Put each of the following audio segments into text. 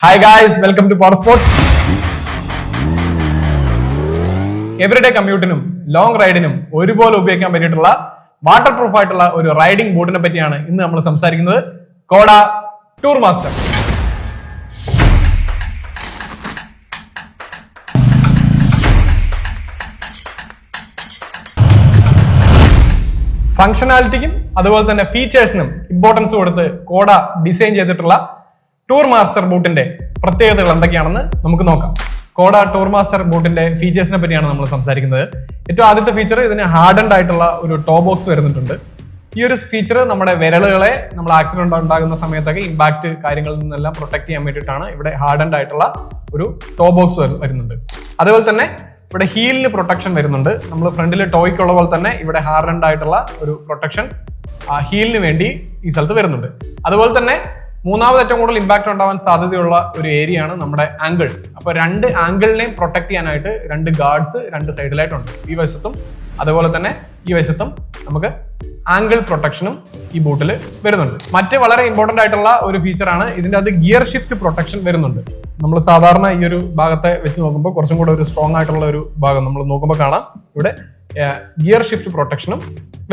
Hi guys, welcome to Power Sports. Everyday കമ്മ്യൂട്ടിനും long റൈഡിനും ഒരുപോലെ ഉപയോഗിക്കാൻ പറ്റിയിട്ടുള്ള വാട്ടർ പ്രൂഫ് ആയിട്ടുള്ള ഒരു റൈഡിംഗ് ബോട്ടിനെ പറ്റിയാണ് ഇന്ന് നമ്മൾ സംസാരിക്കുന്നത്. CODA tour master. ഫംഗ്ഷനാലിറ്റിക്കും അതുപോലെ തന്നെ ഫീച്ചേഴ്സിനും ഇമ്പോർട്ടൻസ് കൊടുത്ത് കോഡ ഡിസൈൻ ചെയ്തിട്ടുള്ള ടൂർ മാസ്റ്റർ ബൂട്ടിന്റെ പ്രത്യേകതകൾ എന്തൊക്കെയാണെന്ന് നമുക്ക് നോക്കാം. കോഡ ടൂർ മാസ്റ്റർ ബൂട്ടിന്റെ ഫീച്ചേഴ്സിനെ പറ്റിയാണ് നമ്മൾ സംസാരിക്കുന്നത്. ഏറ്റവും ആദ്യത്തെ ഫീച്ചർ, ഇതിന് ഹാർഡൻഡ് ആയിട്ടുള്ള ഒരു ടോ ബോക്സ് വരുന്നുണ്ട്. ഈ ഒരു ഫീച്ചർ നമ്മുടെ വിരലുകളെ നമ്മൾ ആക്സിഡന്റ് ഉണ്ടാകുന്ന സമയത്തൊക്കെ ഇമ്പാക്ട് കാര്യങ്ങളിൽ നിന്നെല്ലാം പ്രൊട്ടക്ട് ചെയ്യാൻ വേണ്ടിയിട്ടാണ് ഇവിടെ ഹാർഡൻഡ് ആയിട്ടുള്ള ഒരു ടോ ബോക്സ് വരുന്നുണ്ട്. അതുപോലെ തന്നെ ഇവിടെ ഹീലിന് പ്രൊട്ടക്ഷൻ വരുന്നുണ്ട്. നമ്മൾ ഫ്രണ്ടിൽ ടോയ്ക്കുള്ള പോലെ തന്നെ ഇവിടെ ഹാർഡൻഡ് ആയിട്ടുള്ള ഒരു പ്രൊട്ടക്ഷൻ ഹീലിന് വേണ്ടി ഈ സ്ഥലത്ത് വരുന്നുണ്ട്. അതുപോലെ തന്നെ മൂന്നാമത് ഏറ്റവും കൂടുതൽ ഇമ്പാക്ട് ഉണ്ടാവാൻ സാധ്യതയുള്ള ഒരു ഏരിയ ആണ് നമ്മുടെ ആംഗിൾ. അപ്പൊ രണ്ട് ആംഗിളിനെയും പ്രൊട്ടക്ട് ചെയ്യാനായിട്ട് രണ്ട് ഗാർഡ്സ് രണ്ട് സൈഡിലായിട്ടുണ്ട്. ഈ വശത്തും അതുപോലെ തന്നെ ഈ വശത്തും നമുക്ക് ആംഗിൾ പ്രൊട്ടക്ഷനും ഈ ബൂട്ടിൽ വരുന്നുണ്ട്. മറ്റ് വളരെ ഇമ്പോർട്ടന്റ് ആയിട്ടുള്ള ഒരു ഫീച്ചറാണ് ഇതിന്റെ അത് ഗിയർ ഷിഫ്റ്റ് പ്രൊട്ടക്ഷൻ വരുന്നുണ്ട്. നമ്മൾ സാധാരണ ഈ ഒരു ഭാഗത്തെ വെച്ച് നോക്കുമ്പോൾ കുറച്ചും കൂടെ ഒരു സ്ട്രോങ് ആയിട്ടുള്ള ഒരു ഭാഗം നമ്മൾ നോക്കുമ്പോൾ കാണാം ഇവിടെ ഗിയർ ഷിഫ്റ്റ് പ്രൊട്ടക്ഷനും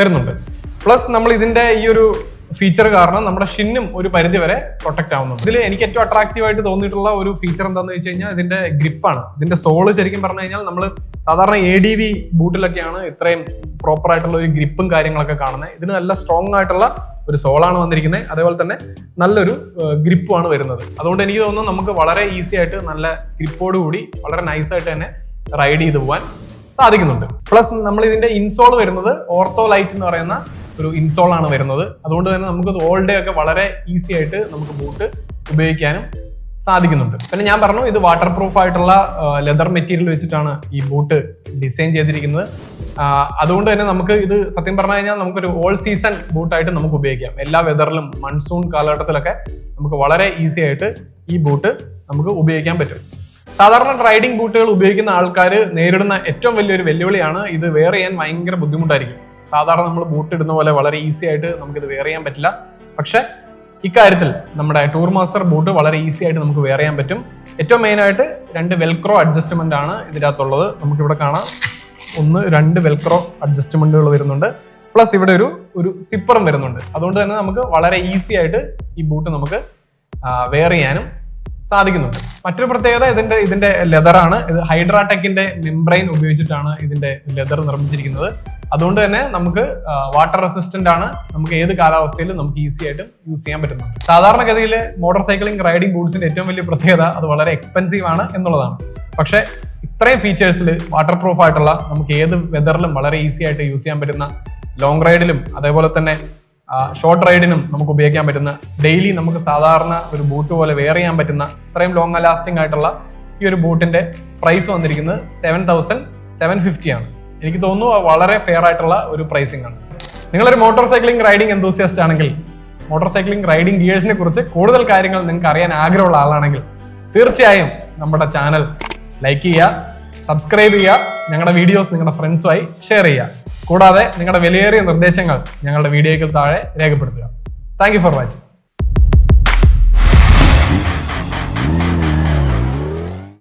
വരുന്നുണ്ട്. പ്ലസ് നമ്മൾ ഇതിന്റെ ഈ ഒരു ഫീച്ചർ കാരണം നമ്മുടെ ഷിന്നും ഒരു പരിധി വരെ പ്രൊട്ടക്ട് ആവുന്നുണ്ട്. ഇതിൽ എനിക്ക് ഏറ്റവും അട്രാക്റ്റീവ് ആയിട്ട് തോന്നിയിട്ടുള്ള ഒരു ഫീച്ചർ എന്താണെന്ന് വെച്ച് കഴിഞ്ഞാൽ ഇതിന്റെ ഗ്രിപ്പാണ്. ഇതിന്റെ സോള് ശരിക്കും പറഞ്ഞു കഴിഞ്ഞാൽ നമ്മൾ സാധാരണ ADV ബൂട്ടിലൊക്കെയാണ് ഇത്രയും പ്രോപ്പർ ആയിട്ടുള്ള ഒരു ഗ്രിപ്പും കാര്യങ്ങളൊക്കെ കാണുന്നത്. ഇതിന് നല്ല സ്ട്രോങ് ആയിട്ടുള്ള ഒരു സോളാണ് വന്നിരിക്കുന്നത്. അതേപോലെ തന്നെ നല്ലൊരു ഗ്രിപ്പുമാണ് വരുന്നത്. അതുകൊണ്ട് എനിക്ക് തോന്നുന്നു നമുക്ക് വളരെ ഈസി ആയിട്ട് നല്ല ഗ്രിപ്പോട് കൂടി വളരെ നൈസായിട്ട് തന്നെ റൈഡ് ചെയ്ത് പോകാൻ സാധിക്കുന്നുണ്ട്. പ്ലസ് നമ്മൾ ഇതിന്റെ ഇൻസോൾ വരുന്നത് ഓർത്തോ ലൈറ്റ് എന്ന് പറയുന്ന ഒരു ഇൻസോൾ ആണ് വരുന്നത്. അതുകൊണ്ട് തന്നെ നമുക്ക് ഓൾ ഡേ ഒക്കെ വളരെ ഈസി ആയിട്ട് നമുക്ക് ബൂട്ട് ഉപയോഗിക്കാനും സാധിക്കുന്നുണ്ട്. പിന്നെ ഞാൻ പറഞ്ഞു, ഇത് വാട്ടർ പ്രൂഫ് ആയിട്ടുള്ള ലെതർ മെറ്റീരിയൽ വെച്ചിട്ടാണ് ഈ ബൂട്ട് ഡിസൈൻ ചെയ്തിരിക്കുന്നത്. അതുകൊണ്ട് തന്നെ നമുക്ക് ഇത് സത്യം പറഞ്ഞു കഴിഞ്ഞാൽ നമുക്കൊരു ഓൾ സീസൺ ബൂട്ടായിട്ട് നമുക്ക് ഉപയോഗിക്കാം. എല്ലാ വെതറിലും മൺസൂൺ കാലഘട്ടത്തിലൊക്കെ നമുക്ക് വളരെ ഈസി ആയിട്ട് ഈ ബൂട്ട് നമുക്ക് ഉപയോഗിക്കാൻ പറ്റും. സാധാരണ റൈഡിംഗ് ബൂട്ടുകൾ ഉപയോഗിക്കുന്ന ആൾക്കാർ നേരിടുന്ന ഏറ്റവും വലിയൊരു വെല്ലുവിളിയാണ് ഇത് വെയർ ചെയ്യാൻ ഭയങ്കര ബുദ്ധിമുട്ടായിരിക്കും. സാധാരണ നമ്മൾ ബൂട്ട് ഇടുന്ന പോലെ വളരെ ഈസി ആയിട്ട് നമുക്കിത് വെയർ ചെയ്യാൻ പറ്റില്ല. പക്ഷെ ഇക്കാര്യത്തിൽ നമ്മുടെ ടൂർ മാസ്റ്റർ ബൂട്ട് വളരെ ഈസി ആയിട്ട് നമുക്ക് വെയർ ചെയ്യാൻ പറ്റും. ഏറ്റവും മെയിൻ ആയിട്ട് രണ്ട് വെൽക്രോ അഡ്ജസ്റ്റ്മെന്റ് ആണ് ഇതിനകത്തുള്ളത്. നമുക്കിവിടെ കാണാം, രണ്ട് വെൽക്രോ അഡ്ജസ്റ്റ്മെന്റുകൾ വരുന്നുണ്ട്. പ്ലസ് ഇവിടെ ഒരു സിപ്പറും വരുന്നുണ്ട്. അതുകൊണ്ട് തന്നെ നമുക്ക് വളരെ ഈസി ആയിട്ട് ഈ ബൂട്ട് നമുക്ക് വെയർ ചെയ്യാനും സാധിക്കുന്നുണ്ട്. മറ്റൊരു പ്രത്യേകത ഇതിന്റെ ലെതറാണ്. ഇത് ഹൈഡ്രാടെക്കിന്റെ മെംബ്രെയിൻ ഉപയോഗിച്ചിട്ടാണ് ഇതിന്റെ ലെതർ നിർമ്മിച്ചിരിക്കുന്നത്. അതുകൊണ്ട് തന്നെ നമുക്ക് വാട്ടർ റെസിസ്റ്റന്റ് ആണ്. നമുക്ക് ഏത് കാലാവസ്ഥയിലും നമുക്ക് ഈസി ആയിട്ട് യൂസ് ചെയ്യാൻ പറ്റുന്നുണ്ട്. സാധാരണഗതിയിൽ മോട്ടോർ സൈക്ലിംഗ് റൈഡിംഗ് ബൂട്ട്സിന്റെ ഏറ്റവും വലിയ പ്രത്യേകത അത് വളരെ എക്സ്പെൻസീവ് ആണ് എന്നുള്ളതാണ്. പക്ഷെ ഇത്രയും ഫീച്ചേഴ്സിൽ വാട്ടർ പ്രൂഫ് ആയിട്ടുള്ള നമുക്ക് ഏത് വെതറിലും വളരെ ഈസി ആയിട്ട് യൂസ് ചെയ്യാൻ പറ്റുന്ന, ലോങ് റൈഡിലും അതേപോലെ തന്നെ ഷോർട്ട് റൈഡിനും നമുക്ക് ഉപയോഗിക്കാൻ പറ്റുന്ന, ഡെയിലി നമുക്ക് സാധാരണ ഒരു ബൂട്ട് പോലെ വെയർ ചെയ്യാൻ പറ്റുന്ന ഇത്രയും ലോങ് ലാസ്റ്റിംഗ് ആയിട്ടുള്ള ഈ ഒരു ബൂട്ടിന്റെ പ്രൈസ് വന്നിരിക്കുന്നത് 7,750 ആണ്. എനിക്ക് തോന്നുന്നു വളരെ ഫെയർ ആയിട്ടുള്ള ഒരു പ്രൈസിംഗ് ആണ്. നിങ്ങളൊരു മോട്ടോർ സൈക്ലിംഗ് റൈഡിംഗ് എന്തൂസിയാസ്റ്റ് ആണെങ്കിൽ, മോട്ടോർ സൈക്ലിംഗ് റൈഡിംഗ് ഗിയേഴ്സിനെ കുറിച്ച് കൂടുതൽ കാര്യങ്ങൾ നിങ്ങൾക്ക് അറിയാൻ ആഗ്രഹമുള്ള ആളാണെങ്കിൽ തീർച്ചയായും നമ്മുടെ ചാനൽ ലൈക്ക് ചെയ്യുക, സബ്സ്ക്രൈബ് ചെയ്യുക, ഞങ്ങളുടെ വീഡിയോസ് നിങ്ങളുടെ ഫ്രണ്ട്സുമായി ഷെയർ ചെയ്യുക. കൂടാതെ നിങ്ങളുടെ വിലയേറിയ നിർദ്ദേശങ്ങൾ ഞങ്ങളുടെ വീഡിയോയ്ക്ക് താഴെ രേഖപ്പെടുത്തുക. Thank you for watching.